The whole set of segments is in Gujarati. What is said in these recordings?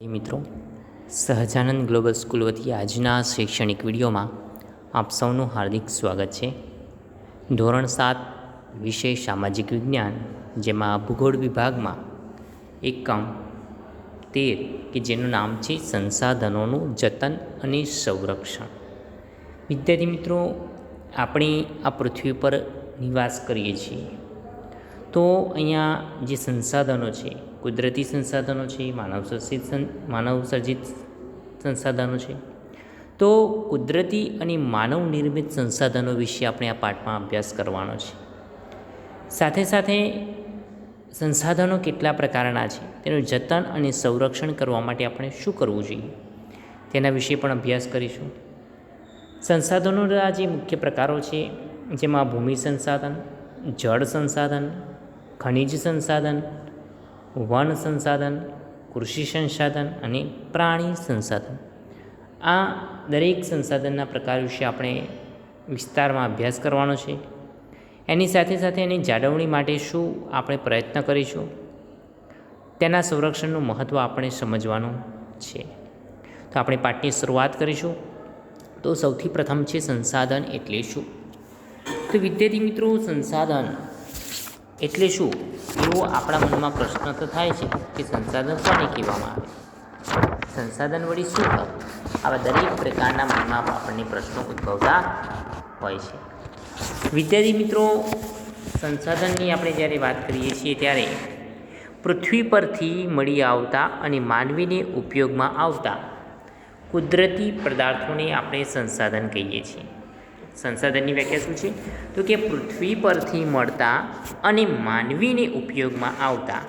મિત્રો, સહજાનંદ ગ્લોબલ સ્કૂલ વતી આજના શૈક્ષણિક વિડીયોમાં આપ સૌનું હાર્દિક સ્વાગત છે. ધોરણ 7 વિષય સામાજિક વિજ્ઞાન, જેમાં ભૂગોળ વિભાગમાં એકમ 13 કે જેનું નામ છે સંસાધનોનું જતન અને સંરક્ષણ. વિદ્યાર્થી મિત્રો, આપણે આ પૃથ્વી પર નિવાસ કરીએ છીએ, તો અહીંયા જે સંસાધનો છે, કુદરતી સંસાધનો છે, માનવ સર્જિત સંસાધનો છે. તો કુદરતી અને માનવ નિર્મિત સંસાધનો વિશે આપણે આ પાઠમાં અભ્યાસ કરવાનો છે. સાથે સાથે સંસાધનો કેટલા પ્રકારના છે, તેનું જતન અને સંરક્ષણ કરવા માટે આપણે શું કરવું જોઈએ, તેના વિશે પણ અભ્યાસ કરીશું. સંસાધનોના જે મુખ્ય પ્રકારો છે, જેમાં ભૂમિ સંસાધન, જળ સંસાધન, ખનિજ સંસાધન, વન સંસાધન, કૃષિ સંસાધન અને પ્રાણી સંસાધન. આ દરેક સંસાધનના પ્રકાર વિશે આપણે વિસ્તારમાં અભ્યાસ કરવાનો છે. એની સાથે સાથે એની જાળવણી માટે શું આપણે પ્રયત્ન કરીશું, તેના સંરક્ષણનું મહત્ત્વ આપણે સમજવાનું છે. તો આપણે પાઠની શરૂઆત કરીશું. તો સૌથી પ્રથમ છે સંસાધન એટલે શું. તો વિદ્યાર્થી મિત્રો, સંસાધન એટલે શું એવો આપણા મનમાં પ્રશ્ન તો થાય છે કે સંસાધન કોને કહેવામાં આવે, સંસાધન વળી શું કરવું, આવા દરેક પ્રકારના મનમાં આપણને પ્રશ્નો ઉદ્ભવતા હોય છે. વિદ્યાર્થી મિત્રો, સંસાધનની આપણે જ્યારે વાત કરીએ છીએ ત્યારે પૃથ્વી પરથી મળી આવતા અને માનવીને ઉપયોગમાં આવતા કુદરતી પદાર્થોને આપણે સંસાધન કહીએ છીએ. સંસાધનની વ્યાખ્યા શું છે, તો કે પૃથ્વી પરથી મળતા અને માનવીને ઉપયોગમાં આવતા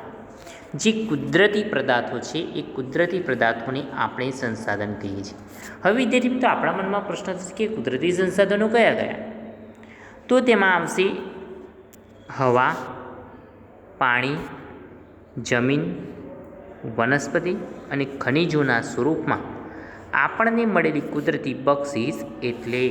જે કુદરતી પદાર્થો છે, એ કુદરતી પદાર્થોને આપણે સંસાધન કહીએ છીએ. હવે વિદ્યાર્થી મિત્રો, આપણા મનમાં પ્રશ્ન છે કે કુદરતી સંસાધનો કયા કયા? તો તેમાં આવશે હવા, પાણી, જમીન, વનસ્પતિ અને ખનિજોના સ્વરૂપમાં આપણને મળેલી કુદરતી બક્ષિસ એટલે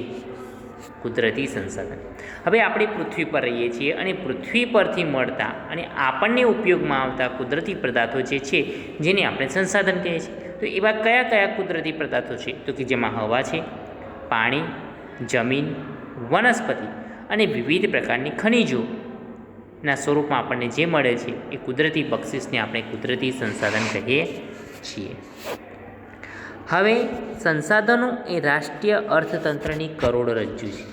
કુદરતી સંસાધન. હવે આપણે પૃથ્વી પર રહીએ છીએ અને પૃથ્વી પરથી મળતા અને આપણને ઉપયોગમાં આવતા કુદરતી પદાર્થો જે છે, જેને આપણે સંસાધન કહીએ છીએ. તો એવા કયા કયા કુદરતી પદાર્થો છે, તો કે જેમાં હવા છે, પાણી, જમીન, વનસ્પતિ અને વિવિધ પ્રકારની ખનિજોના સ્વરૂપમાં આપણને જે મળે છે, એ કુદરતી બક્ષિસને આપણે કુદરતી સંસાધન કહીએ છીએ. હવે સંસાધનો એ રાષ્ટ્રીય અર્થતંત્રની કરોડરજ્જુ છે.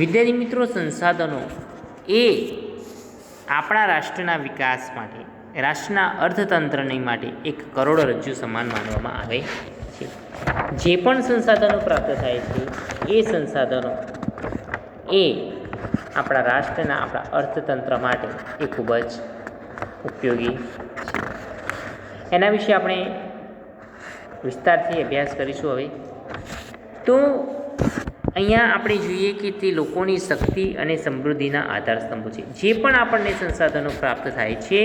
વિદ્યાર્થી મિત્રો, સંસાધનો એ આપણા રાષ્ટ્રના વિકાસ માટે, રાષ્ટ્રના અર્થતંત્રની માટે એક કરોડરજ્જુ સમાન માનવામાં આવે છે. જે પણ સંસાધનો પ્રાપ્ત થાય છે, એ સંસાધનો એ આપણા રાષ્ટ્રના, આપણા અર્થતંત્ર માટે એ ખૂબ જ ઉપયોગી છે. એના વિશે આપણે વિસ્તારથી અભ્યાસ કરીશું. હવે તો અહીંયા આપણે જોઈએ કે તે લોકોની શક્તિ અને સમૃદ્ધિના આધારસ્તંભો છે. જે પણ આપણને સંસાધનો પ્રાપ્ત થાય છે,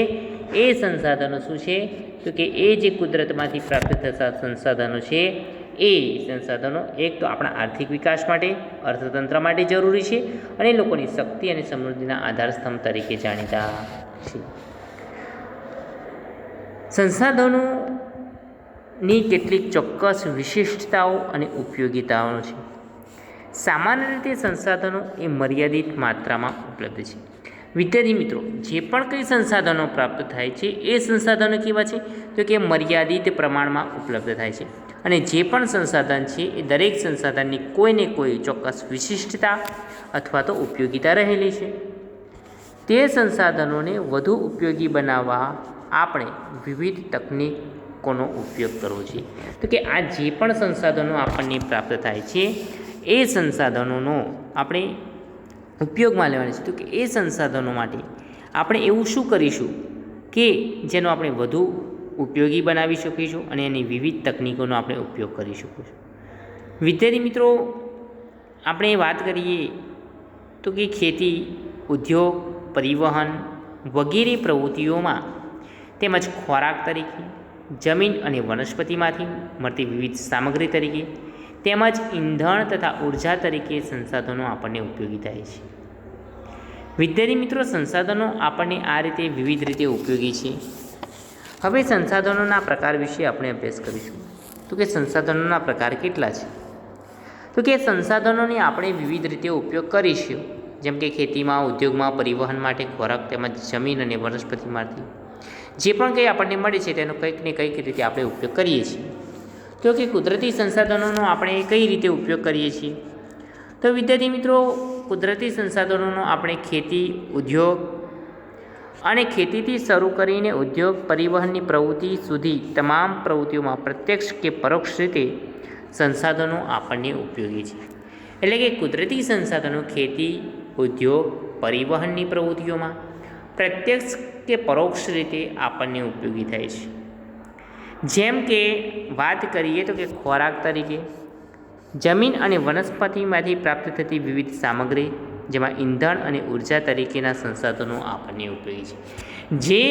એ સંસાધનો શું છે, તો કે એ જે કુદરતમાંથી પ્રાપ્ત થતા સંસાધનો છે, એ સંસાધનો એક તો આપણા આર્થિક વિકાસ માટે, અર્થતંત્ર માટે જરૂરી છે, અને લોકોની શક્તિ અને સમૃદ્ધિના આધારસ્તંભ તરીકે જાણીતા છે. સંસાધનોની કેટલીક ચોક્કસ વિશિષ્ટતાઓ અને ઉપયોગિતાઓ છે. સામાન્ય રીતે સંસાધનો એ મર્યાદિત માત્રામાં ઉપલબ્ધ છે. વિદ્યાર્થી મિત્રો, જે પણ કંઈ સંસાધનો પ્રાપ્ત થાય છે, એ સંસાધનો કેવા છે, તો કે મર્યાદિત પ્રમાણમાં ઉપલબ્ધ થાય છે. અને જે પણ સંસાધન છે, એ દરેક સંસાધનની કોઈને કોઈ ચોક્કસ વિશિષ્ટતા અથવા તો ઉપયોગિતા રહેલી છે. તે સંસાધનોને વધુ ઉપયોગી બનાવવા આપણે વિવિધ તકનીકોનો ઉપયોગ કરવો જોઈએ. તો કે આ જે પણ સંસાધનો આપણને પ્રાપ્ત થાય છે, એ સંસાધનોનો આપણે ઉપયોગમાં લેવાના છે. તો કે એ સંસાધનો માટે આપણે એવું શું કરીશું કે જેનો આપણે વધુ ઉપયોગી બનાવી શકીશું અને એની વિવિધ તકનીકોનો આપણે ઉપયોગ કરી શકીશું. વિદ્યાર્થી મિત્રો, આપણે વાત કરીએ તો કે ખેતી, ઉદ્યોગ, પરિવહન વગેરે પ્રવૃત્તિઓમાં તેમજ ખોરાક તરીકે, જમીન અને વનસ્પતિમાંથી મળતી વિવિધ સામગ્રી તરીકે, તેમજ ઈંધણ તથા ઉર્જા તરીકે સંસાધનો આપણને ઉપયોગી થાય છે. વિદ્યાર્થી મિત્રો, સંસાધનો આપણને આ રીતે વિવિધ રીતે ઉપયોગી છે. હવે સંસાધનોના પ્રકાર વિશે આપણે અભ્યાસ કરીશું. તો કે સંસાધનોના પ્રકાર કેટલા છે? તો કે સંસાધનોને આપણે વિવિધ રીતે ઉપયોગ કરીશું, જેમ કે ખેતીમાં, ઉદ્યોગમાં, પરિવહન માટે, ખોરાક તેમજ જમીન અને વનસ્પતિમાંથી જે પણ કંઈ આપણને મળે છે તેનો કંઈક ને કંઈક રીતે આપણે ઉપયોગ કરીએ છીએ. તો કે કુદરતી સંસાધનોનો આપણે કઈ રીતે ઉપયોગ કરીએ છીએ? તો વિદ્યાર્થી મિત્રો, કુદરતી સંસાધનોનો આપણે ખેતી, ઉદ્યોગ અને ખેતીથી શરૂ કરીને ઉદ્યોગ, પરિવહનની પ્રવૃત્તિ સુધી તમામ પ્રવૃત્તિઓમાં પ્રત્યક્ષ કે પરોક્ષ રીતે સંસાધનો આપણને ઉપયોગી છે. એટલે કે કુદરતી સંસાધનો ખેતી, ઉદ્યોગ, પરિવહનની પ્રવૃત્તિઓમાં પ્રત્યક્ષ કે પરોક્ષ રીતે આપણને ઉપયોગી થાય છે. જેમ કે વાત કરીએ તો કે ખોરાક તરીકે જમીન અને વનસ્પતિમાંથી પ્રાપ્ત થતી વિવિધ સામગ્રી, જેમાં ઈંધણ અને ઉર્જા તરીકેના સંસાધનો આપણને ઉપયોગી છે. જે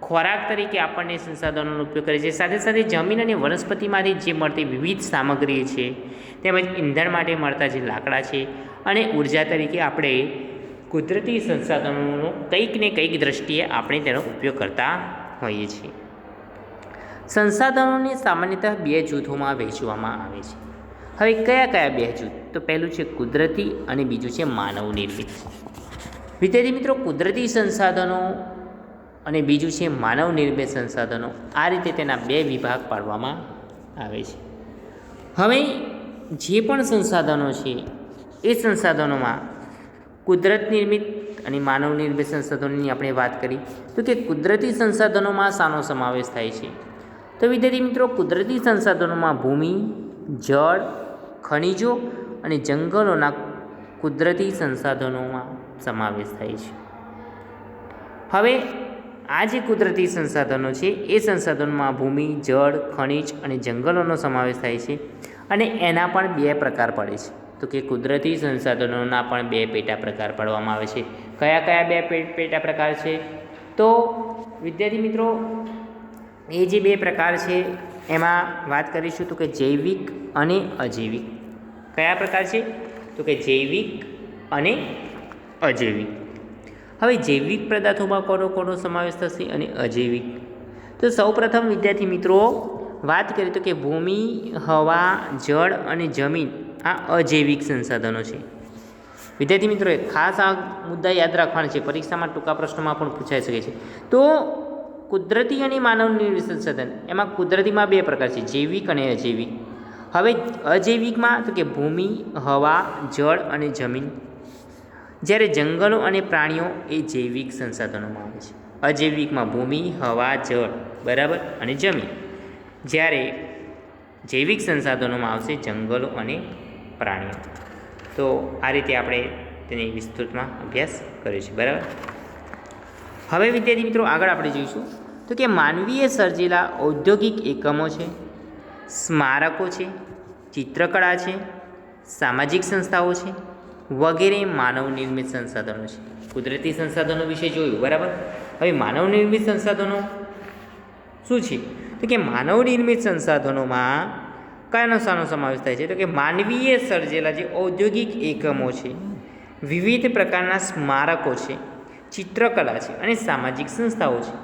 ખોરાક તરીકે આપણને સંસાધનોનો ઉપયોગ કરે છે, સાથે સાથે જમીન અને વનસ્પતિમાંથી જે મળતી વિવિધ સામગ્રી છે, તેમજ ઈંધણ માટે મળતા જે લાકડા છે, અને ઉર્જા તરીકે આપણે કુદરતી સંસાધનોનો કંઈક ને કંઈક દ્રષ્ટિએ આપણે તેનો ઉપયોગ કરતા હોઈએ છીએ. સંસાધનોને સામાન્યતઃ બે જૂથોમાં વહેંચવામાં આવે છે. હવે કયા કયા બે જૂથ? તો પહેલું છે કુદરતી અને બીજું છે માનવ નિર્મિત. વિદ્યાર્થી મિત્રો, કુદરતી સંસાધનો અને બીજું છે માનવ નિર્મિત સંસાધનો, આ રીતે તેના બે વિભાગ પાડવામાં આવે છે. હવે જે પણ સંસાધનો છે એ સંસાધનોમાં કુદરત નિર્મિત અને માનવ નિર્મિત સંસાધનોની આપણે વાત કરી. તો કે કુદરતી સંસાધનોમાં શાનો સમાવેશ થાય છે? તો વિદ્યાર્થી મિત્રો, કુદરતી સંસાધનોમાં ભૂમિ, જળ, ખનિજો અને જંગલોના કુદરતી સંસાધનોમાં સમાવેશ થાય છે. હવે આ જે કુદરતી સંસાધનો છે એ સંસાધનોમાં ભૂમિ, જળ, ખનિજ અને જંગલોનો સમાવેશ થાય છે, અને એના પણ બે પ્રકાર પડે છે. તો કે કુદરતી સંસાધનોના પણ બે પેટા પ્રકાર પાડવામાં આવે છે. કયા કયા બે પેટા પ્રકાર છે? તો વિદ્યાર્થી મિત્રો, એ જે બે પ્રકાર છે એમાં વાત કરીશું તો કે જૈવિક અને અજૈવિક. કયા પ્રકાર છે? તો કે જૈવિક અને અજૈવિક. હવે જૈવિક પદાર્થોમાં કોનો સમાવેશ થશે અને અજૈવિક? તો સૌપ્રથમ વિદ્યાર્થી મિત્રો વાત કરીએ તો કે ભૂમિ, હવા, જળ અને જમીન આ અજૈવિક સંસાધનો છે. વિદ્યાર્થી મિત્રો, ખાસ આ મુદ્દા યાદ રાખવાના છે, પરીક્ષામાં ટૂંકા પ્રશ્નોમાં પણ પૂછાઈ શકે છે. તો કુદરતી અને માનવ નિર્મિત સંસાધન, એમાં કુદરતીમાં બે પ્રકાર છે, જૈવિક અને અજૈવિક. હવે અજૈવિકમાં તો કે ભૂમિ, હવા, જળ અને જમીન. જ્યારે જંગલો અને પ્રાણીઓ એ જૈવિક સંસાધનોમાં આવે છે. અજૈવિકમાં ભૂમિ, હવા, જળ બરાબર અને જમીન. જ્યારે જૈવિક સંસાધનોમાં આવશે જંગલો અને પ્રાણીઓ. તો આ રીતે આપણે તેની વિસ્તૃતમાં અભ્યાસ કર્યો છે. બરાબર. હવે વિદ્યાર્થી મિત્રો, આગળ આપણે જોઈશું તો કે માનવીએ સર્જેલા ઔદ્યોગિક એકમો છે, સ્મારકો છે, ચિત્રકળા છે, સામાજિક સંસ્થાઓ છે વગેરે માનવ નિર્મિત સંસાધનો છે. કુદરતી સંસાધનો વિશે જોયું. બરાબર. હવે માનવ નિર્મિત સંસાધનો શું છે? તો કે માનવ નિર્મિત સંસાધનોમાં કયાનો શાનો સમાવેશ થાય છે? તો કે માનવીએ સર્જેલા જે ઔદ્યોગિક એકમો છે, વિવિધ પ્રકારના સ્મારકો છે, ચિત્રકલા છે અને સામાજિક સંસ્થાઓ છે.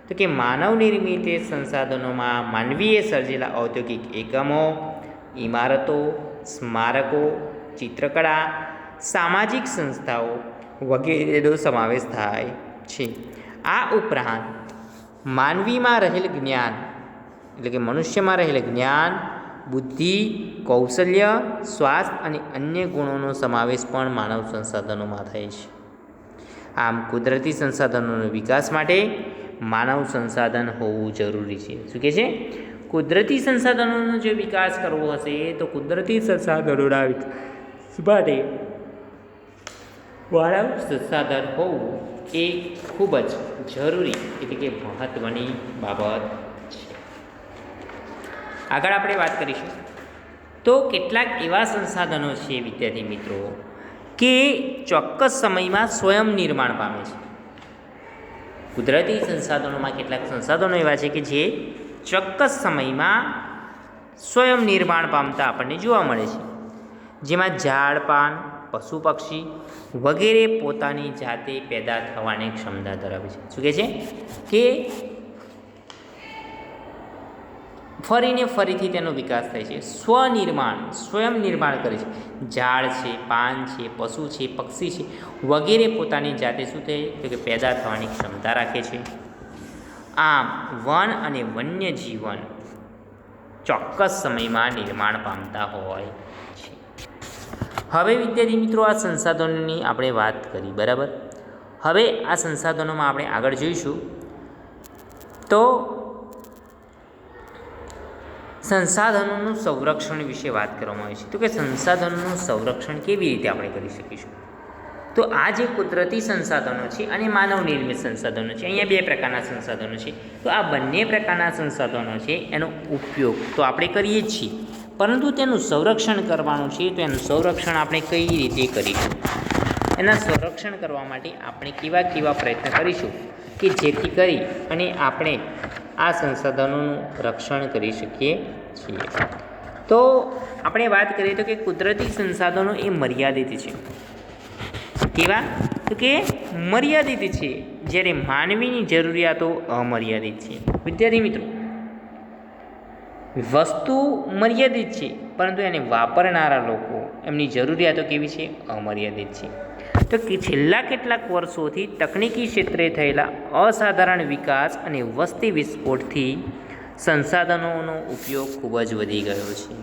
તો કે માનવ નિર્મિત સંસાધનોમાં માનવીએ સર્જેલા ઔદ્યોગિક એકમો, ઇમારતો, સ્મારકો, ચિત્રકળા, સામાજિક સંસ્થાઓ વગેરેનો સમાવેશ થાય છે. આ ઉપરાંત માનવીમાં રહેલ જ્ઞાન, એટલે કે મનુષ્યમાં રહેલ જ્ઞાન, બુદ્ધિ, કૌશલ્ય, સ્વાસ્થ્ય અને અન્ય ગુણોનો સમાવેશ પણ માનવ સંસાધનોમાં થાય છે. આમ કુદરતી સંસાધનોનો વિકાસ માટે માનવ સંસાધન હોવું જરૂરી છે. શું કહે છે? કુદરતી સંસાધનોનો જો વિકાસ કરવો હશે તો કુદરતી સંસાધનોના વિકાસ માટે માનવ સંસાધન હોવું એ ખૂબ જ જરૂરી, એટલે કે મહત્ત્વની બાબત છે. આગળ આપણે વાત કરીશું તો કેટલાક એવા સંસાધનો છે વિદ્યાર્થી મિત્રો કે ચોક્કસ સમયમાં સ્વયં નિર્માણ પામે છે. કુદરતી સંસાધનોમાં કેટલાક સંસાધનો એવા છે કે જે ચોક્કસ સમયમાં સ્વયં નિર્માણ પામતા આપણને જોવા મળે છે. જેમાં ઝાડ, પાન, પશુ પક્ષી વગેરે પોતાની જાતે પેદા થવાની ક્ષમતા ધરાવે છે. શું કહે છે? કે ફરીને ફરીથી તેનો વિકાસ થાય છે. સ્વનિર્માણ, સ્વયં નિર્માણ કરે છે. ઝાડ છે, પાન છે, પશુ છે, પક્ષી છે વગેરે પોતાની જાતે શું થાય તો કે પેદા થવાની ક્ષમતા રાખે છે. આમ વન અને વન્ય જીવન ચોક્કસ સમયમાં નિર્માણ પામતા હોય છે. હવે વિદ્યાર્થી મિત્રો આ સંસાધનોની આપણે વાત કરી, બરાબર. હવે આ સંસાધનોમાં આપણે આગળ જોઈશું તો સંસાધનોનું સંરક્ષણ વિશે વાત કરવામાં આવી છે. તો કે સંસાધનોનું સંરક્ષણ કેવી રીતે આપણે કરી શકીશું? તો આ જે કુદરતી સંસાધનો છે અને માનવ નિર્મિત સંસાધનો છે, અહીંયા બે પ્રકારના સંસાધનો છે. તો આ બંને પ્રકારના સંસાધનો છે એનો ઉપયોગ તો આપણે કરીએ જ છીએ, પરંતુ તેનું સંરક્ષણ કરવાનું છે. તો એનું સંરક્ષણ આપણે કઈ રીતે કરીશું? એના સંરક્ષણ કરવા માટે આપણે કેવા કેવા પ્રયત્ન કરીશું કે જેથી કરી અને આપણે આ સંસાધનોનું રક્ષણ કરી શકીએ છીએ. તો આપણે વાત કરીએ તો કે કુદરતી સંસાધનો એ મર્યાદિત છે. કેવા? તો કે મર્યાદિત છે, જ્યારે માનવીની જરૂરિયાતો અમર્યાદિત છે. વિદ્યાર્થી મિત્રો, વસ્તુ મર્યાદિત છે, પરંતુ એને વાપરનારા લોકો એમની જરૂરિયાતો કેવી છે? અમર્યાદિત છે. તો કે છેલ્લા કેટલાક વર્ષોથી તકનીકી ક્ષેત્રે થયેલા અસાધારણ વિકાસ અને વસ્તી વિસ્ફોટથી સંસાધનોનો ઉપયોગ ખૂબ જ વધી ગયો છે.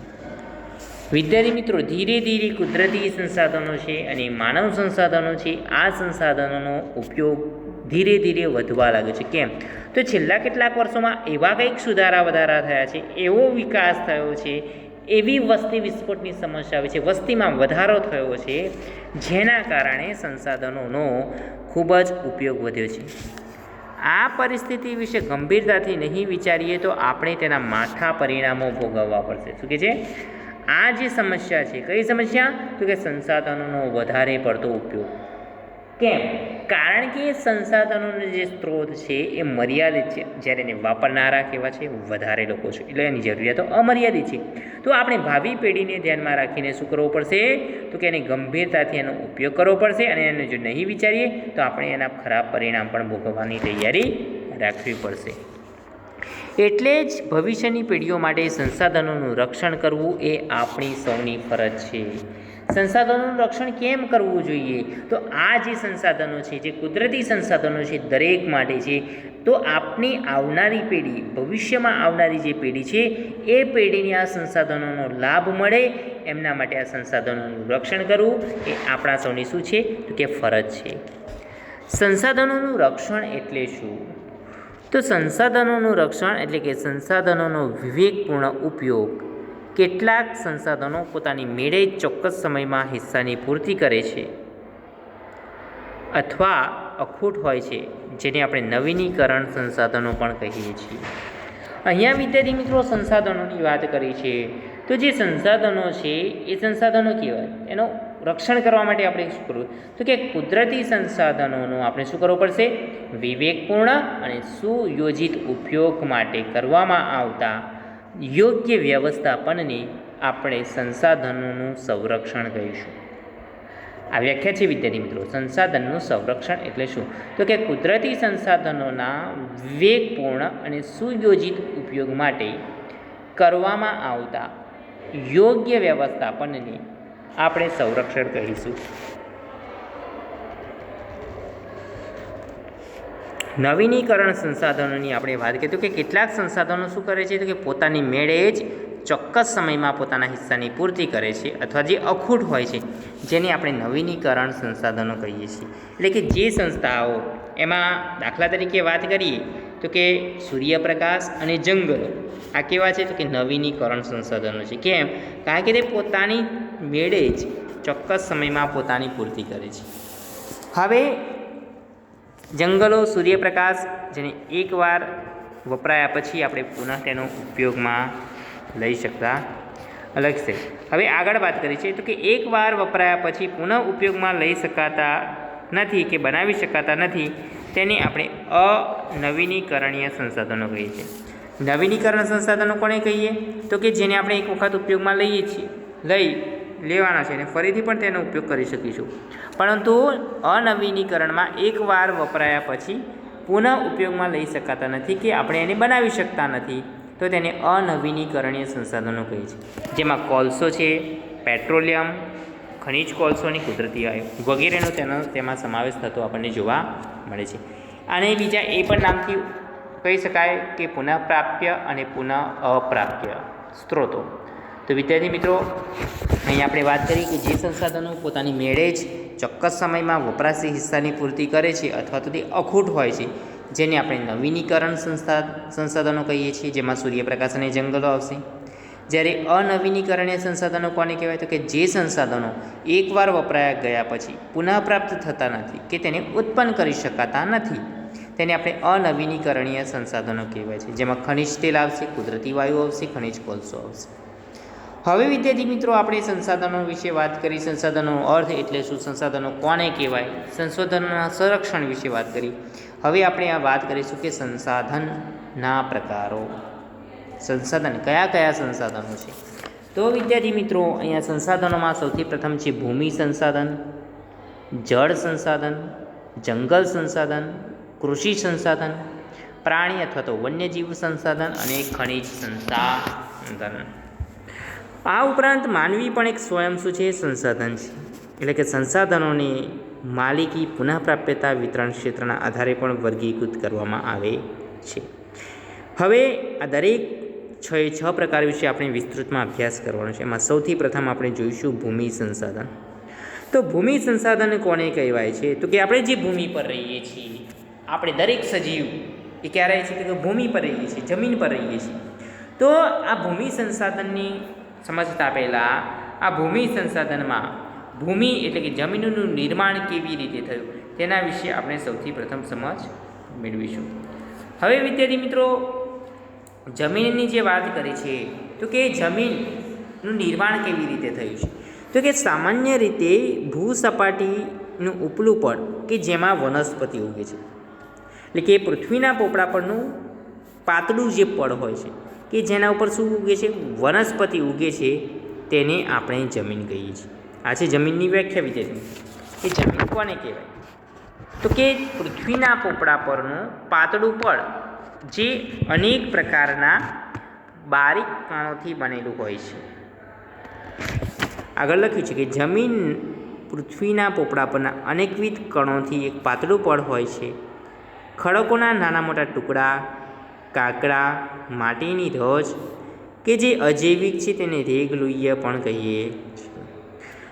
વિદ્યાર્થી મિત્રો, ધીરે ધીરે કુદરતી સંસાધનો છે અને માનવ સંસાધનો છે, આ સંસાધનોનો ઉપયોગ ધીરે ધીરે વધવા લાગ્યો છે. કેમ? તો છેલ્લા કેટલાક વર્ષોમાં એવા કંઈક સુધારા વધારા થયા છે, એવો વિકાસ થયો છે, એવી વસ્તી વિસ્ફોટની સમસ્યા આવી છે, વસ્તીમાં વધારો થયો છે, જેના કારણે સંસાધનોનો ખૂબ જ ઉપયોગ વધ્યો છે. આ પરિસ્થિતિ વિશે ગંભીરતાથી નહીં વિચારીએ તો આપણે તેના માઠા પરિણામો ભોગવવા પડશે. શું કહે છે? આ જે સમસ્યા છે, કઈ સમસ્યા? તો કે સંસાધનોનો વધારે પડતો ઉપયોગ. કેમ? કારણ કે સંસાધનોનો જે સ્ત્રોત છે એ મર્યાદિત છે, જ્યારે એને વાપરનારા કેવા છે? વધારે લોકો છે, એટલે એની જરૂરિયાતો અમર્યાદિત છે. તો આપણે ભાવિ પેઢીને ધ્યાનમાં રાખીને શું કરવું પડશે? તો કે એની ગંભીરતાથી એનો ઉપયોગ કરવો પડશે, અને એને જો નહીં વિચારીએ તો આપણે એના ખરાબ પરિણામ પણ ભોગવવાની તૈયારી રાખવી પડશે. એટલે જ ભવિષ્યની પેઢીઓ માટે સંસાધનોનું રક્ષણ કરવું એ આપણી સૌની ફરજ છે. સંસાધનોનું રક્ષણ કેમ કરવું જોઈએ? તો આ જે સંસાધનો છે, જે કુદરતી સંસાધનો છે, દરેક માટે છે. તો આપણી આવનારી પેઢી, ભવિષ્યમાં આવનારી જે પેઢી છે એ પેઢીને આ સંસાધનોનો લાભ મળે, એમના માટે આ સંસાધનોનું રક્ષણ કરવું એ આપણા સૌની શું છે? તો કે ફરજ છે. સંસાધનોનું રક્ષણ એટલે શું? તો સંસાધનોનું રક્ષણ એટલે કે સંસાધનોનો વિવેકપૂર્ણ ઉપયોગ. કેટલાક સંસાધનો પોતાની મેળે જ ચોક્કસ સમયમાં હિસ્સાની પૂર્તિ કરે છે અથવા અખૂટ હોય છે, જેને આપણે નવીનીકરણ સંસાધનો પણ કહીએ છીએ. અહીંયા વિદ્યાર્થી મિત્રો સંસાધનોની વાત કરી છે. તો જે સંસાધનો છે એ સંસાધનો કહેવાય, એનો રક્ષણ કરવા માટે આપણે શું કરવું? તો કે કુદરતી સંસાધનોનો આપણે શું કરવું પડશે? વિવેકપૂર્ણ અને સુયોજિત ઉપયોગ માટે કરવામાં આવતા યોગ્ય વ્યવસ્થાપનને આપણે સંસાધનોનું સંરક્ષણ કહીશું. આ વ્યાખ્યા છે વિદ્યાર્થી મિત્રો. સંસાધનનું સંરક્ષણ એટલે શું? તો કે કુદરતી સંસાધનોના વિવેકપૂર્ણ અને સુયોજિત ઉપયોગ માટે કરવામાં આવતા યોગ્ય વ્યવસ્થાપનને આપણે સંરક્ષણ કહીશું. નવીનીકરણ સંસાધનોની આપણે વાત કરીએ તો કે કેટલાક સંસાધનો શું કરે છે? તો કે પોતાની મેળે જ ચોક્કસ સમયમાં પોતાના હિસ્સાની પૂર્તિ કરે છે અથવા જે અખૂટ હોય છે, જેને આપણે નવીનીકરણ સંસાધનો કહીએ છીએ. એટલે કે જે સંસ્થાઓ, એમાં દાખલા તરીકે વાત કરીએ તો કે સૂર્યપ્રકાશ અને જંગલો, આ કેવા છે? તો કે નવીનીકરણ સંસાધનો છે. કેમ? કારણ કે તે પોતાની મેળે જ ચોક્કસ સમયમાં પોતાની પૂર્તિ કરે છે. હવે જંગલો, સૂર્યપ્રકાશ, જેને એકવાર વપરાયા પછી આપણે પુનઃ તેનો ઉપયોગમાં લઈ શકતા અલગ છે. હવે આગળ વાત કરી છે તો કે એકવાર વપરાયા પછી પુનઃ ઉપયોગમાં લઈ શકાતા નથી કે બનાવી શકાતા નથી, તેને આપણે અનવીનીકરણીય સંસાધનો કહીએ છીએ. નવીનીકરણ સંસાધનો કોને કહીએ? તો કે જેને આપણે એક વખત ઉપયોગમાં લઈએ છીએ, લેવાના છે અને ફરીથી પણ તેનો ઉપયોગ કરી શકીશું. પરંતુ અનવીનીકરણમાં એકવાર વપરાયા પછી પુનઃ ઉપયોગમાં લઈ શકાતા નથી કે આપણે એને બનાવી શકતા નથી, તો તેને અનવીનીકરણીય સંસાધનો કહે છે, જેમાં કોલસો છે, પેટ્રોલિયમ, ખનિજ કોલસો અને કુદરતી વાયુ વગેરેનો તેમાં સમાવેશ થતો આપણને જોવા મળે છે. અને બીજા એ પણ નામથી કહી શકાય કે પુનઃપ્રાપ્ય અને પુનઃ અપ્રાપ્ય સ્ત્રોતો. તો વિદ્યાર્થી મિત્રો, અહીં આપણે વાત કરી કે જે સંસાધનો પોતાની મેળે જ ચોક્કસ સમયમાં વપરાશી હિસ્સાની પૂર્તિ કરે છે અથવા તો તે અખૂટ હોય છે, જેને આપણે નવીનીકરણ સંસાધનો કહીએ છીએ, જેમાં સૂર્યપ્રકાશ અને જંગલો આવશે. જ્યારે અનવીનીકરણીય સંસાધનો કોને કહેવાય? તો કે જે સંસાધનો એકવાર વપરાયા ગયા પછી પુનઃપ્રાપ્ત થતા નથી કે તેને ઉત્પન્ન કરી શકાતા નથી, તેને આપણે અનવીનીકરણીય સંસાધનો કહેવાય છે, જેમાં ખનિજ તેલ આવશે, કુદરતી વાયુ આવશે, ખનિજ કોલસો આવશે. હવે વિદ્યાર્થી મિત્રો, આપણે સંસાધનો વિશે વાત કરી. સંસાધનોનો અર્થ એટલે શું, સંસાધનો કોને કહેવાય, સંશોધનના સંરક્ષણ વિશે વાત કરી. હવે આપણે આ વાત કરીશું કે સંસાધનના પ્રકારો. સંસાધન કયા કયા સંસાધનો છે? તો વિદ્યાર્થી મિત્રો, અહીંયા સંસાધનોમાં સૌથી પ્રથમ છે ભૂમિ સંસાધન, જળ સંસાધન, જંગલ સંસાધન, કૃષિ સંસાધન, પ્રાણી અથવા તો વન્યજીવ સંસાધન અને ખનિજ સંસાધન. આ ઉપરાંત માનવી પણ એક સ્વયં શું છે? સંસાધન છે. એટલે કે સંસાધનોની માલિકી, પુનઃપ્રાપ્યતા, વિતરણ ક્ષેત્રના આધારે પણ વર્ગીકૃત કરવામાં આવે છે. હવે આ દરેક 6 પ્રકાર વિશે આપણે વિસ્તૃતમાં અભ્યાસ કરવાનો છે. એમાં સૌથી પ્રથમ આપણે જોઈશું ભૂમિ સંસાધન. તો ભૂમિ સંસાધન કોને કહેવાય છે? તો કે આપણે જે ભૂમિ પર રહીએ છીએ, આપણે દરેક સજીવ એ ક્યાં રહે છે? તો કે ભૂમિ પર રહીએ છીએ, જમીન પર રહીએ છીએ. તો આ ભૂમિ સંસાધનની સમજતા પહેલાં આ ભૂમિ સંસાધનમાં ભૂમિ એટલે કે જમીનનું નિર્માણ કેવી રીતે થયું તેના વિશે આપણે સૌથી પ્રથમ સમજ મેળવીશું. હવે વિદ્યાર્થી મિત્રો, જમીનની જે વાત કરી છે, તો કે જમીનનું નિર્માણ કેવી રીતે થયું છે? તો કે સામાન્ય રીતે ભૂસપાટીનું ઉપલું પડ કે જેમાં વનસ્પતિ ઉગે છે, એટલે કે પૃથ્વીના પોપડા પરનું પાતળું જે પડ હોય છે કે જેના ઉપર શું ઉગે છે? વનસ્પતિ ઉગે છે, તેને આપણે જમીન કહીએ છીએ. આ છે જમીનની વ્યાખ્યા વિદ્યાર્થી. કે જમીન કોને કહેવાય? તો કે પૃથ્વીના પોપડા પરનું પાતળું પડ જે અનેક પ્રકારના બારીક કણોથી બનેલું હોય છે. આગળ લખ્યું છે કે જમીન પૃથ્વીના પોપડા પરના અનેકવિધ કણોથી એક પાતળું પડ હોય છે. ખડકોના નાના મોટા ટુકડા, કાંકરા, માટીની ધોજ કે જે અજૈવિક છે તેને રેગ લોહીય પણ કહીએ છીએ.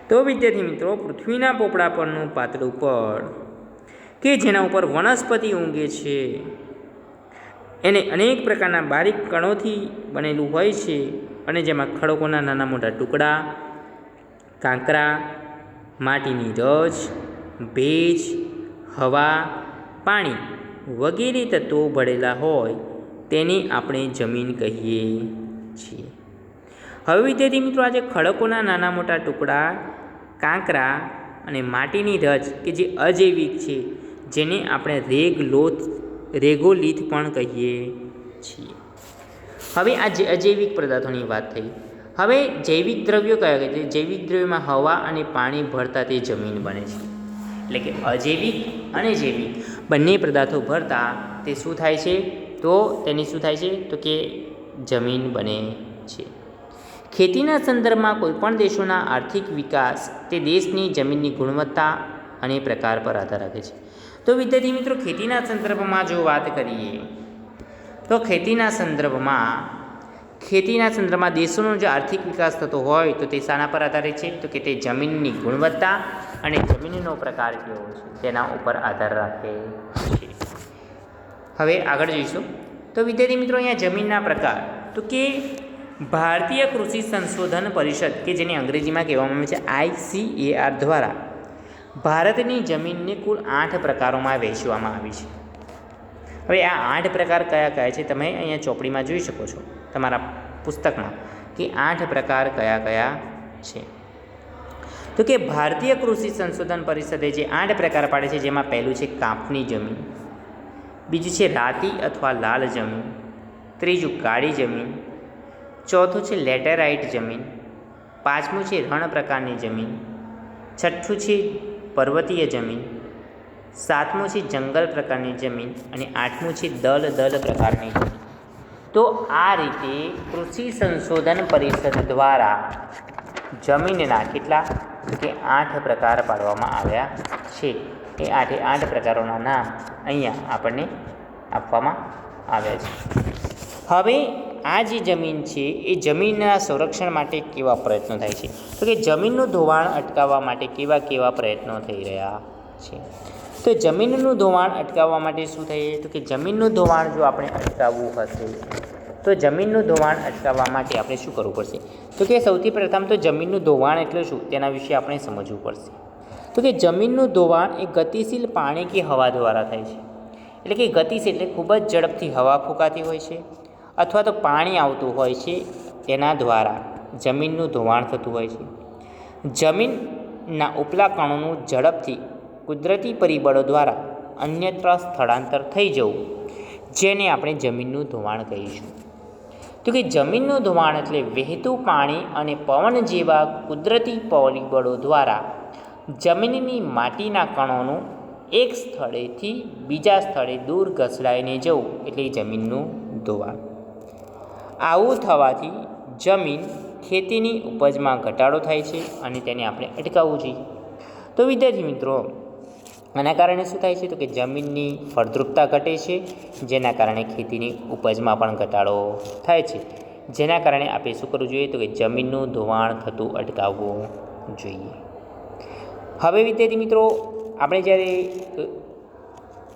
તો વિદ્યાર્થી મિત્રો, પૃથ્વીના પોપડા પરનું પાતળું પડ કે જેના ઉપર વનસ્પતિ ઊંઘે છે એને અનેક પ્રકારના બારીક કણોથી બનેલું હોય છે, અને જેમાં ખડકોના નાના મોટા ટુકડા, કાંકરા, માટીની ધજ, ભેજ, હવા, પાણી વગેરે તત્વો ભળેલા હોય તેને આપણે જમીન કહીએ છીએ. હવે વિદ્યાર્થી મિત્રો, આજે ખડકોના નાના મોટા ટુકડા, કાંકરા અને માટીની ધજ કે જે અજૈવિક છે, જેને આપણે રેગોલિથ પણ કહીએ છીએ. હવે આ અજૈવિક પદાર્થોની વાત થઈ. હવે જૈવિક દ્રવ્યો કયા કહે છે? જૈવિક દ્રવ્યોમાં હવા અને પાણી ભળતા તે જમીન બને છે. એટલે કે અજૈવિક અને જૈવિક બંને પદાર્થો ભળતા તે શું થાય છે? તો તેની શું થાય છે? તો કે જમીન બને છે. ખેતીના સંદર્ભમાં કોઈપણ દેશોના આર્થિક વિકાસ તે દેશની જમીનની ગુણવત્તા અને પ્રકાર પર આધાર રાખે છે. તો વિદ્યાર્થી મિત્રો, ખેતીના સંદર્ભમાં જો વાત કરીએ તો ખેતીના સંદર્ભમાં દેશોનો જો આર્થિક વિકાસ થતો હોય તો તે શાના પર આધારિત છે? તો કે તે જમીનની ગુણવત્તા અને જમીનનો પ્રકાર કેવો છે તેના ઉપર આધાર રાખે છે. હવે આગળ જોઈશું. તો વિદ્યાર્થી મિત્રો, અહીંયા જમીનના પ્રકાર, તો કે ભારતીય કૃષિ સંશોધન પરિષદ કે જેને અંગ્રેજીમાં કહેવામાં આવે છે ICAR દ્વારા ભારતની જમીનને કુલ 8 પ્રકારોમાં વહેંચવામાં આવી છે. હવે આ 8 પ્રકાર કયા કયા છે તમે અહીંયા ચોપડીમાં જોઈ શકો છો તમારા પુસ્તકમાં, કે 8 પ્રકાર કયા કયા છે. તો કે ભારતીય કૃષિ સંશોધન પરિષદે જે 8 પ્રકાર પાડે છે, જેમાં પહેલું છે કાંપની જમીન, બીજું છે રાતી અથવા લાલ જમીન, ત્રીજું કાળી જમીન, ચોથું છે લેટેરાઇટ જમીન, પાંચમું છે રણ પ્રકારની જમીન, છઠ્ઠું છે પર્વતીય જમીન, સાતમું છે જંગલ પ્રકારની જમીન અને આઠમું છે દલ પ્રકારની જમીન. તો આ રીતે કૃષિ સંશોધન પરિષદ દ્વારા જમીનના કેટલા કે 8 પ્રકાર પાડવામાં આવ્યા છે. એ 8 પ્રકારોના નામ અહીંયા આપણને આપવામાં આવ્યા છે. હવે આ જે જમીન છે એ જમીનના સંરક્ષણ માટે કેવા પ્રયત્નો થાય છે? તો કે જમીનનું ધોવાણ અટકાવવા માટે કેવા પ્રયત્નો થઈ રહ્યા છે? તો જમીનનું ધોવાણ અટકાવવા માટે શું થાય? તો કે જમીનનું ધોવાણ જો આપણે અટકાવવું હશે તો જમીનનું ધોવાણ અટકાવવા માટે આપણે શું કરવું પડશે? તો કે સૌથી પ્રથમ તો જમીનનું ધોવાણ એટલે શું તેના વિશે આપણે સમજવું પડશે. તો કે જમીનનું ધોવાણ એ ગતિશીલ પાણી કે હવા દ્વારા થાય છે. એટલે કે ગતિશીલ એટલે ખૂબ જ ઝડપથી હવા ફૂંકાતી હોય છે અથવા તો પાણી આવતું હોય છે, તેના દ્વારા જમીનનું ધોવાણ થતું હોય છે. જમીનના ઉપલા કણોનું ઝડપથી કુદરતી પરિબળો દ્વારા અન્યત્ર સ્થળાંતર થઈ જવું, જેને આપણે જમીનનું ધોવાણ કહીશું. તો કે જમીનનું ધોવાણ એટલે વહેતું પાણી અને પવન જેવા કુદરતી પરિબળો દ્વારા જમીનની માટીના કણોનું એક સ્થળેથી બીજા સ્થળે દૂર ઘસડાઈને જવું એટલે જમીનનું ધોવાણ. આવું થવાથી જમીન ખેતીની ઉપજમાં ઘટાડો થાય છે અને તેને આપણે અટકાવવું જોઈએ. તો વિદ્યાર્થી મિત્રો, આના કારણે શું થાય છે? તો કે જમીનની ફળદ્રુપતા ઘટે છે, જેના કારણે ખેતીની ઉપજમાં પણ ઘટાડો થાય છે, જેના કારણે આપણે શું કરવું જોઈએ? તો કે જમીનનું ધોવાણ થતું અટકાવવું જોઈએ. હવે વિદ્યાર્થી મિત્રો, આપણે જ્યારે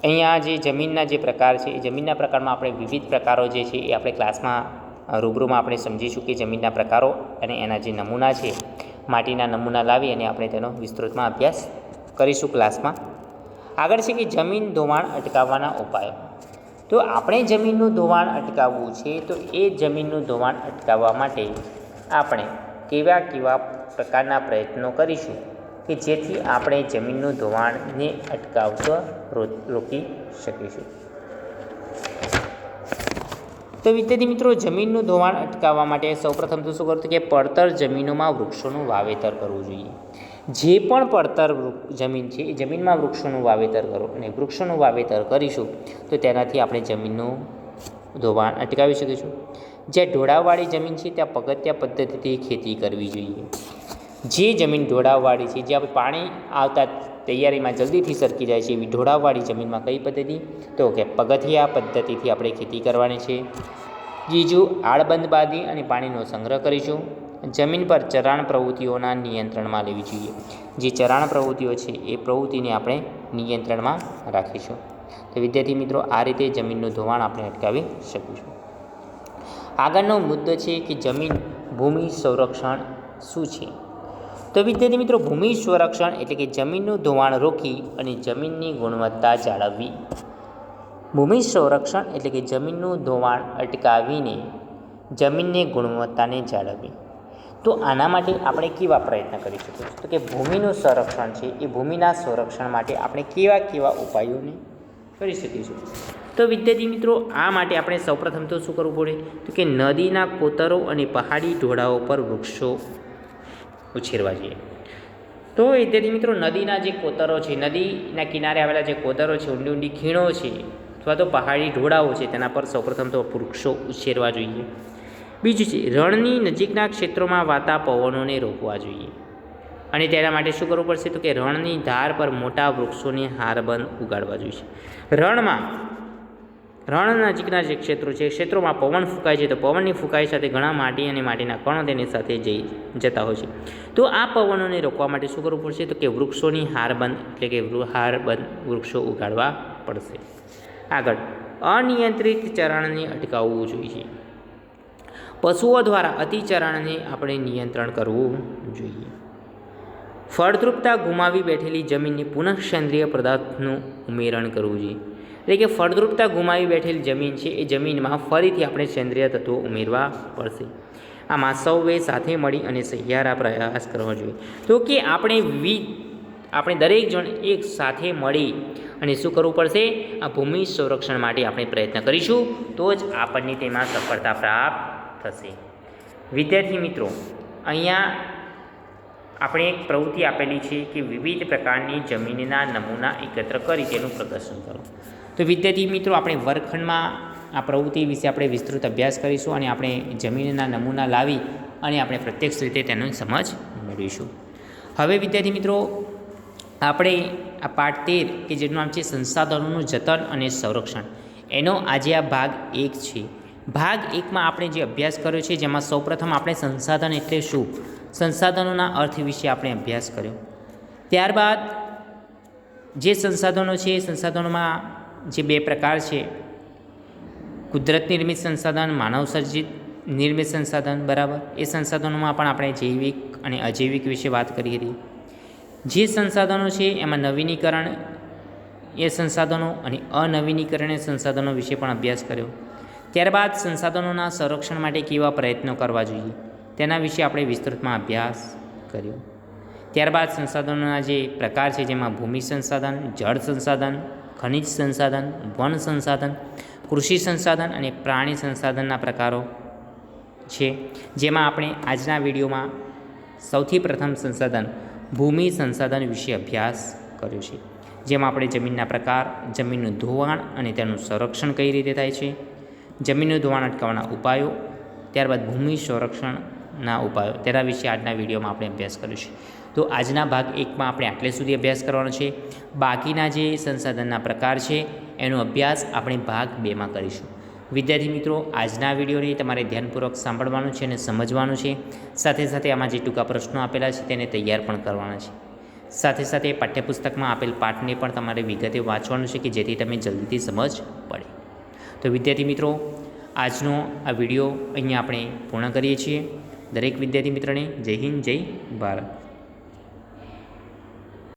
અહીંયા જે જમીનના જે પ્રકાર છે એ જમીનના પ્રકારમાં આપણે વિવિધ પ્રકારો જે છે એ આપણે ક્લાસમાં રૂબરૂમાં આપણે સમજીશું કે જમીનના પ્રકારો અને એના જે નમૂના છે, માટીના નમૂના લાવી અને આપણે તેનો વિસ્તૃતમાં અભ્યાસ કરીશું ક્લાસમાં. આગળ છે કે જમીન ધોવાણ અટકાવવાના ઉપાયો. તો આપણે જમીનનું ધોવાણ અટકાવવું છે તો એ જમીનનું ધોવાણ અટકાવવા માટે આપણે કેવા પ્રકારના પ્રયત્નો કરીશું કે જેથી આપણે જમીનનું ધોવાણને અટકાવતો રોકી શકીશું. તો વિદ્યાર્થી મિત્રો, જમીનનું ધોવાણ અટકાવવા માટે સૌપ્રથમ તો શું કરવું? કે પડતર જમીનોમાં વૃક્ષોનું વાવેતર કરવું જોઈએ. જે પણ પડતર જમીન છે એ જમીનમાં વૃક્ષોનું વાવેતર કરો, અને વૃક્ષોનું વાવેતર કરીશું તો તેનાથી આપણે જમીનનું ધોવાણ અટકાવી શકીશું. જ્યાં ઢોળાવવાળી જમીન છે ત્યાં પગથિયા પદ્ધતિથી ખેતી કરવી જોઈએ. જે જમીન ઢોળાવવાળી છે, જ્યાં પાણી આવતા તૈયારીમાં જલ્દીથી સરકી જાય છે, એવી ઢોળાવવાળી જમીનમાં કઈ પદ્ધતિ? તો કે પગથિયા પદ્ધતિથી આપણે ખેતી કરવાની છે. બીજું, આળબંધ બાંધી અને પાણીનો સંગ્રહ કરીશું. જમીન પર ચરાણ પ્રવૃત્તિઓના નિયંત્રણમાં લેવી જોઈએ. જે ચરાણ પ્રવૃત્તિઓ છે એ પ્રવૃત્તિને આપણે નિયંત્રણમાં રાખીશું. તો વિદ્યાર્થી મિત્રો, આ રીતે જમીનનું ધોવાણ આપણે અટકાવી શકીશું. આગળનો મુદ્દો છે કે જમીન ભૂમિ સંરક્ષણ શું છે? તો વિદ્યાર્થી મિત્રો, ભૂમિ સંરક્ષણ એટલે કે જમીનનું ધોવાણ રોકી અને જમીનની ગુણવત્તા જાળવવી. ભૂમિ સંરક્ષણ એટલે કે જમીનનું ધોવાણ અટકાવીને જમીનની ગુણવત્તાને જાળવવી. તો આના માટે આપણે કેવા પ્રયત્ન કરી શકીશું? તો કે ભૂમિનું સંરક્ષણ છે એ ભૂમિના સંરક્ષણ માટે આપણે કેવા ઉપાયોને કરી શકીશું? તો વિદ્યાર્થી મિત્રો, આ માટે આપણે સૌપ્રથમ તો શું કરવું પડે? તો કે નદીના કોતરો અને પહાડી ઢોળાવો પર વૃક્ષો ઉછેરવા જોઈએ. તો વિદ્યાર્થી મિત્રો, નદીના જે કોતરો છે, નદીના કિનારે આવેલા જે કોતરો છે, ઊંડી ખીણો છે અથવા તો પહાડી ઢોળાવો છે, તેના પર સૌપ્રથમ તો વૃક્ષો ઉછેરવા જોઈએ. બીજું છે, રણની નજીકના ક્ષેત્રોમાં વાતા પવનોને રોકવા જોઈએ. અને તેના માટે શું કરવું પડશે? તો કે રણની ધાર પર મોટા વૃક્ષોને હારબંધ ઉગાડવા જોઈએ. રણ નજીકના જે ક્ષેત્રો છે, ક્ષેત્રોમાં પવન ફૂંકાય છે, તો પવનની ફૂંકાઈ સાથે ઘણા માટી અને માટીના કણો તેની સાથે જતા હોય છે. તો આ પવનોને રોકવા માટે શું કરવું પડશે? તો કે વૃક્ષોની હારબંધ એટલે કે હારબંધ વૃક્ષો ઉગાડવા પડશે. આગળ, અનિયંત્રિત ચરણને અટકાવવું જોઈએ. પશુઓ દ્વારા અતિચરણને આપણે નિયંત્રણ કરવું જોઈએ. ફળદ્રુપતા ગુમાવી બેઠેલી જમીનની પુનઃ સેન્દ્રિય પદાર્થનું ઉમેરણ કરવું જોઈએ. એટલે કે ફળદ્રુપતા ગુમાવી બેઠેલી જમીન છે એ જમીનમાં ફરીથી આપણે સેન્દ્રિય તત્વો ઉમેરવા પડશે. આમાં સૌએ સાથે મળી અને સહિયારા પ્રયાસ કરવા જોઈએ. તો કે આપણે દરેક જણ એક સાથે મળી અને શું કરવું પડશે? આ ભૂમિ સંરક્ષણ માટે આપણે પ્રયત્ન કરીશું તો જ આપણને તેમાં સફળતા પ્રાપ્ત થશે. વિદ્યાર્થી મિત્રો, અહીંયા આપણે એક પ્રવૃત્તિ આપેલી છે કે વિવિધ પ્રકારની જમીનના નમૂના એકત્ર કરી તેનું પ્રદર્શન કરો. તો વિદ્યાર્થી મિત્રો, આપણે વર્ગખંડમાં આ પ્રવૃત્તિ વિશે આપણે વિસ્તૃત અભ્યાસ કરીશું અને આપણે જમીનના નમૂના લાવી અને આપણે પ્રત્યક્ષ રીતે તેનો સમજ મેળવીશું. હવે વિદ્યાર્થી મિત્રો, આપણે આ પાઠ 13 કે જેનું નામ છે સંસાધનોનું જતન અને સંરક્ષણ, એનો આજે આ ભાગ 1 છે. ભાગ 1માં આપણે જે અભ્યાસ કર્યો છે, જેમાં સૌપ્રથમ આપણે સંસાધન એટલે શું, સંસાધનોના અર્થ વિશે આપણે અભ્યાસ કર્યો. ત્યારબાદ જે સંસાધનો છે, સંસાધનોમાં જે 2 પ્રકાર છે, કુદરત નિર્મિત સંસાધન, માનવ સર્જિત નિર્મિત સંસાધન. બરાબર, એ સંસાધનોમાં પણ આપણે જૈવિક અને અજૈવિક વિશે વાત કરી હતી. જે સંસાધનો છે એમાં નવીનીકરણ એ સંસાધનો અને અનવીનીકરણીય સંસાધનો વિશે પણ અભ્યાસ કર્યો. ત્યારબાદ સંસાધનોના સંરક્ષણ માટે કેવા પ્રયત્નો કરવા જોઈએ તેના વિશે આપણે વિસ્તૃતમાં અભ્યાસ કર્યો. ત્યારબાદ સંસાધનોના જે પ્રકાર છે, જેમાં ભૂમિ સંસાધન, જળ સંસાધન, ખનિજ સંસાધન, વન સંસાધન, કૃષિ સંસાધન અને પ્રાણી સંસાધનના પ્રકારો છે, જેમાં આપણે આજના વિડીયોમાં સૌથી પ્રથમ સંસાધન ભૂમિ સંસાધન વિશે અભ્યાસ કર્યો છે, જેમાં આપણે જમીનના પ્રકાર, જમીનનું ધોવાણ અને તેનું સંરક્ષણ કઈ રીતે થાય છે, જમીનનું ધોવાણ અટકાવવાના ઉપાયો, ત્યારબાદ ભૂમિ સંરક્ષણના ઉપાયો, તેના વિશે આજના વિડીયોમાં આપણે અભ્યાસ કર્યો છે. તો આજના ભાગ 1માં આપણે આટલે સુધી અભ્યાસ કરવાનો છે. બાકીના જે સંસાધનના પ્રકાર છે એનો અભ્યાસ આપણે ભાગ 2માં કરીશું. વિદ્યાર્થી મિત્રો, આજના વિડીયોને તમારે ધ્યાનપૂર્વક સાંભળવાનું છે અને સમજવાનું છે. સાથે સાથે આમાં જે ટૂંકા પ્રશ્નો આપેલા છે તેને તૈયાર પણ કરવાના છે. સાથે સાથે પાઠ્યપુસ્તકમાં આપેલ પાઠને પણ તમારે વિગતે વાંચવાનું છે કે જેથી તમે જલ્દીથી સમજ પડે. તો વિદ્યાર્થી મિત્રો, આજનો આ વિડીયો અહીંયા આપણે પૂર્ણ કરીએ છીએ. દરેક વિદ્યાર્થી મિત્રને જય હિન્દ, જય ભારત.